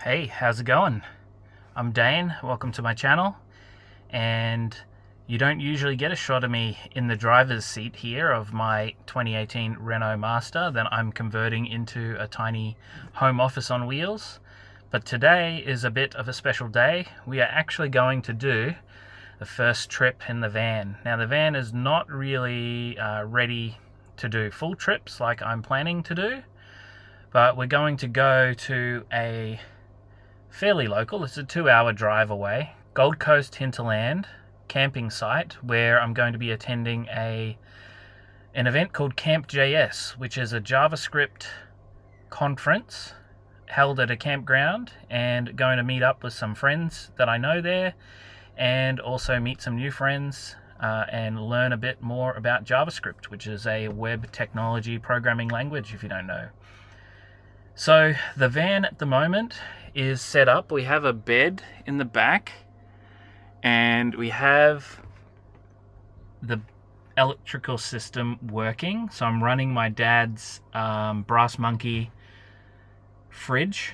Hey, how's it going? I'm Dane, welcome to my channel, and you don't usually get a shot of me in the driver's seat here of my 2018 Renault Master that I'm converting into a tiny home office on wheels. But today is a bit of a special day. We are actually going to do the first trip in the van. Now the van is not really ready to do full trips like I'm planning to do, but we're going to go to a fairly local, it's a 2-hour drive away, Gold Coast hinterland camping site where I'm going to be attending an event called Camp JS, which is a JavaScript conference held at a campground, and going to meet up with some friends that I know there and also meet some new friends and learn a bit more about JavaScript, which is a web technology programming language if you don't know. So the van at the moment is set up. We have a bed in the back and we have the electrical system working. So I'm running my dad's Brass Monkey fridge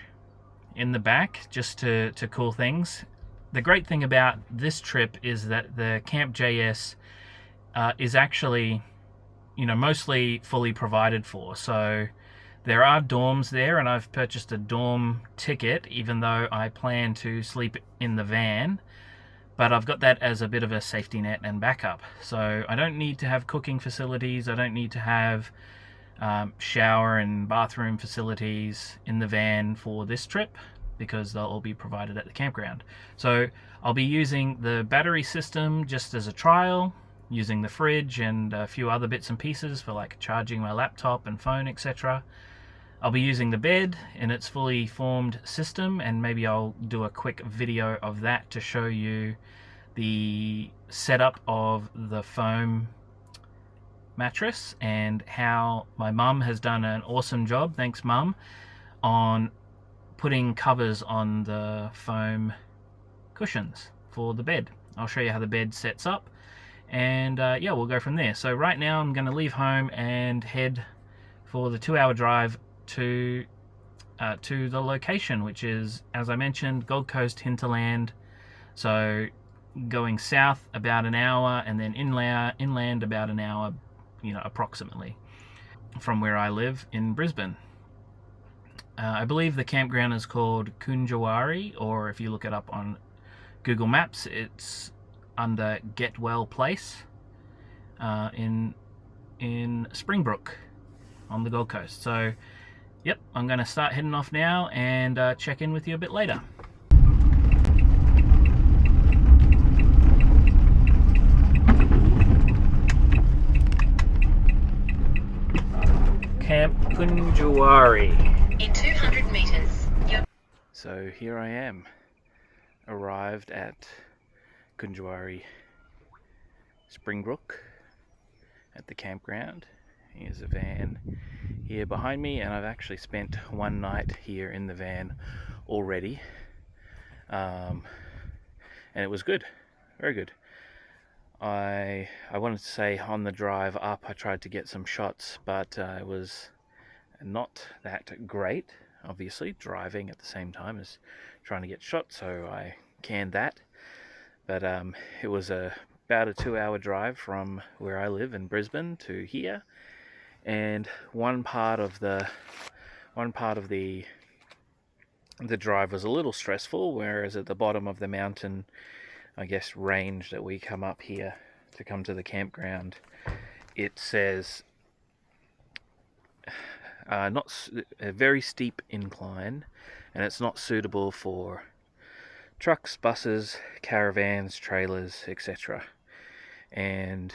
in the back just to cool things. The great thing about this trip is that the Camp JS is actually, mostly fully provided for. So there are dorms there, and I've purchased a dorm ticket, even though I plan to sleep in the van. But I've got that as a bit of a safety net and backup. So I don't need to have cooking facilities. I don't need to have shower and bathroom facilities in the van for this trip, because they'll all be provided at the campground. So I'll be using the battery system just as a trial, using the fridge and a few other bits and pieces for like charging my laptop and phone, etc. I'll be using the bed in its fully formed system, and maybe I'll do a quick video of that to show you the setup of the foam mattress and how my mum has done an awesome job, thanks mum, on putting covers on the foam cushions for the bed. I'll show you how the bed sets up, and yeah, we'll go from there. So right now I'm going to leave home and head for the 2-hour drive to the location, which is, as I mentioned, Gold Coast hinterland. So going south about an hour, and then inland about an hour, approximately, from where I live in Brisbane. I believe the campground is called Kunjawari, or if you look it up on Google Maps, it's under Get Well Place in Springbrook on the Gold Coast. So yep, I'm going to start heading off now and check in with you a bit later. Camp Kunjawari. In 200 meters. So here I am, arrived at Kunjawari Springbrook at the campground. Here's a van here behind me, and I've actually spent one night here in the van already, and it was good, very good. I wanted to say on the drive up I tried to get some shots, but it was not that great, obviously driving at the same time as trying to get shots, so I canned that. But it was about a 2-hour drive from where I live in Brisbane to here, and one part of the drive was a little stressful, whereas at the bottom of the mountain, I guess, range that we come up here to come to the campground, it says not a very steep incline, and it's not suitable for trucks, buses, caravans, trailers, etc. And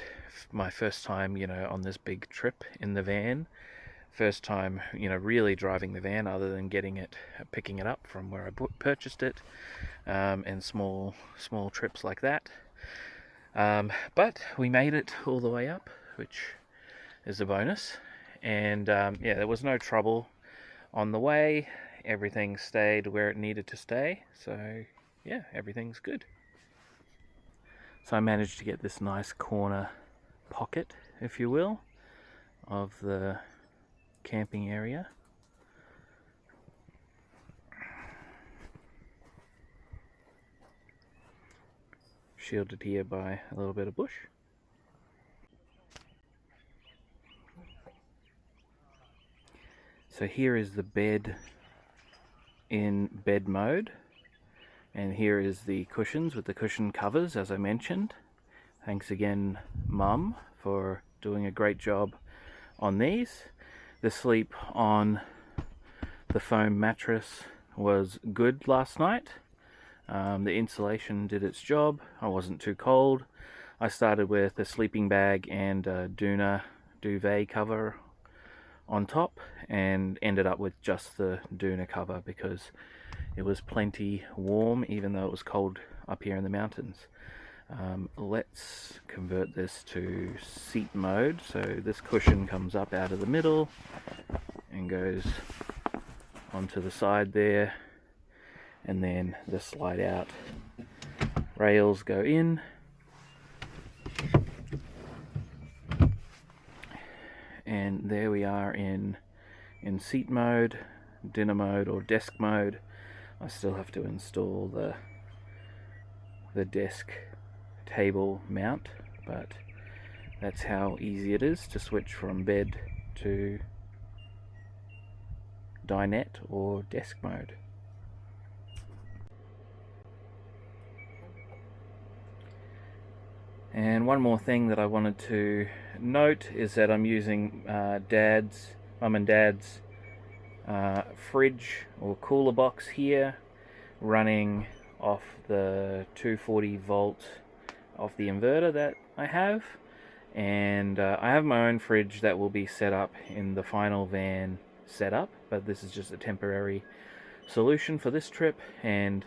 my first time, on this big trip in the van, first time, really driving the van, other than picking it up from where I purchased it, and small trips like that. But we made it all the way up, which is a bonus. And yeah, there was no trouble on the way. Everything stayed where it needed to stay. So yeah, everything's good. So I managed to get this nice corner pocket, if you will, of the camping area. shielded here by a little bit of bush. So here is the bed in bed mode, and here is the cushions with the cushion covers, as I mentioned. Thanks again, Mum, for doing a great job on these. The sleep on the foam mattress was good last night. The insulation did its job. I wasn't too cold. I started with a sleeping bag and a Duna duvet cover on top, and ended up with just the Duna cover because it was plenty warm even though it was cold up here in the mountains. Let's convert this to seat mode. So this cushion comes up out of the middle and goes onto the side there, and then the slide out rails go in, and there we are in seat mode, dinner mode, or desk mode. I still have to install the desk table mount, but that's how easy it is to switch from bed to dinette or desk mode. And one more thing that I wanted to note is that I'm using Mum and Dad's fridge or cooler box here, running off the 240 volt off the inverter that I have, and I have my own fridge that will be set up in the final van setup, but this is just a temporary solution for this trip, and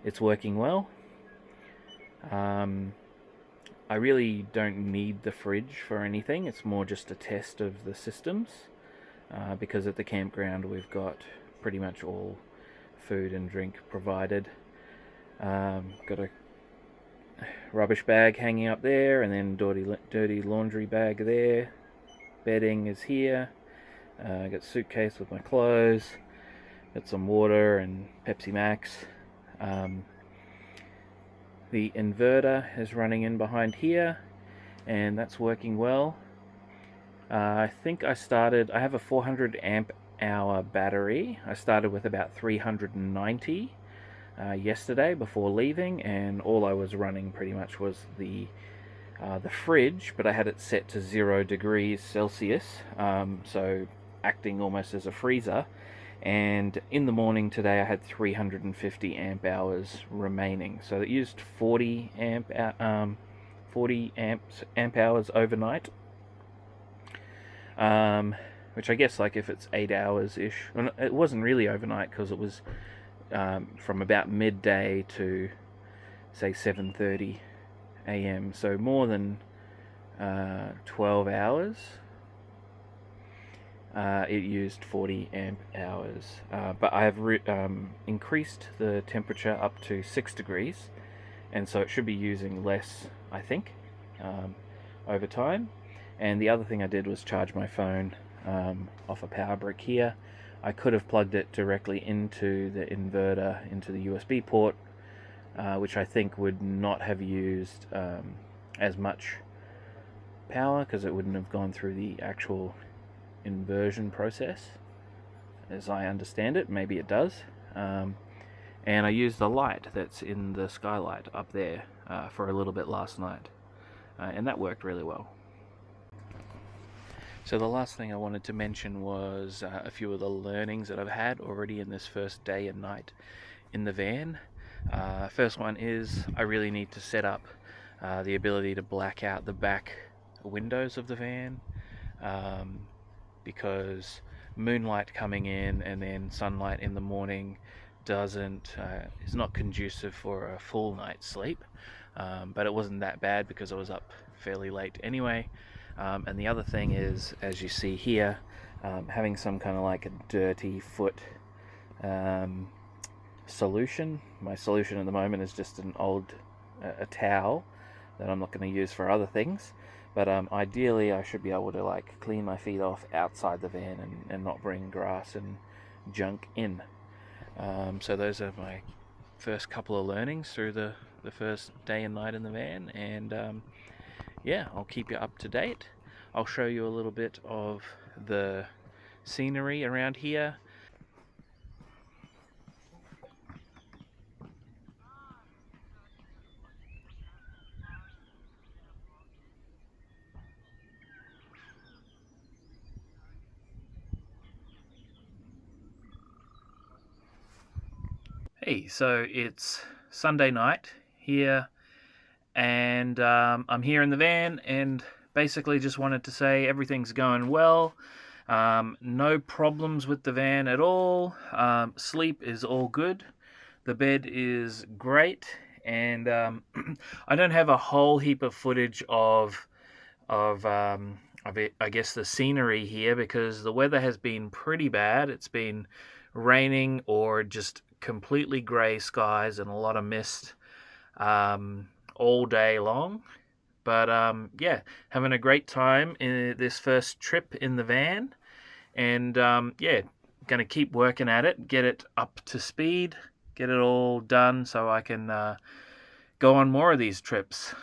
it's working well. I really don't need the fridge for anything. It's more just a test of the systems, because at the campground we've got pretty much all food and drink provided. Got a rubbish bag hanging up there, and then dirty laundry bag there. Bedding is here. Got a suitcase with my clothes. Got some water and Pepsi Max. The inverter is running in behind here, and that's working well. I think I have a 400 amp hour battery. I started with about 390 yesterday before leaving, and all I was running pretty much was the fridge, but I had it set to 0 degrees Celsius, so acting almost as a freezer. And in the morning today I had 350 amp hours remaining, so it used 40 amp hours overnight, which I guess, like, if it's 8 hours ish, it wasn't really overnight because it was from about midday to say 7:30 a.m. so more than 12 hours. It used 40 amp hours, but I have increased the temperature up to 6 degrees, and so it should be using less, I think, over time. And the other thing I did was charge my phone off a power brick here. I could have plugged it directly into the inverter, into the USB port, which I think would not have used as much power because it wouldn't have gone through the actual inversion process, as I understand it. Maybe it does. And I used the light that's in the skylight up there for a little bit last night, and that worked really well. So the last thing I wanted to mention was a few of the learnings that I've had already in this first day and night in the van. First one is I really need to set up the ability to black out the back windows of the van, because moonlight coming in and then sunlight in the morning is not conducive for a full night's sleep. But it wasn't that bad because I was up fairly late anyway. And the other thing is, as you see here, having some kind of like a dirty foot solution. My solution at the moment is just an old a towel that I'm not going to use for other things. But ideally I should be able to like clean my feet off outside the van and not bring grass and junk in. So those are my first couple of learnings through the first day and night in the van, and yeah, I'll keep you up to date. I'll show you a little bit of the scenery around here. Hey, so it's Sunday night here, and I'm here in the van, and basically just wanted to say everything's going well. No problems with the van at all. Sleep is all good. The bed is great, and I don't have a whole heap of footage of it, I guess, the scenery here, because the weather has been pretty bad. It's been raining or just completely grey skies and a lot of mist all day long. But yeah, having a great time in this first trip in the van, and yeah, going to keep working at it, get it up to speed, get it all done so I can go on more of these trips.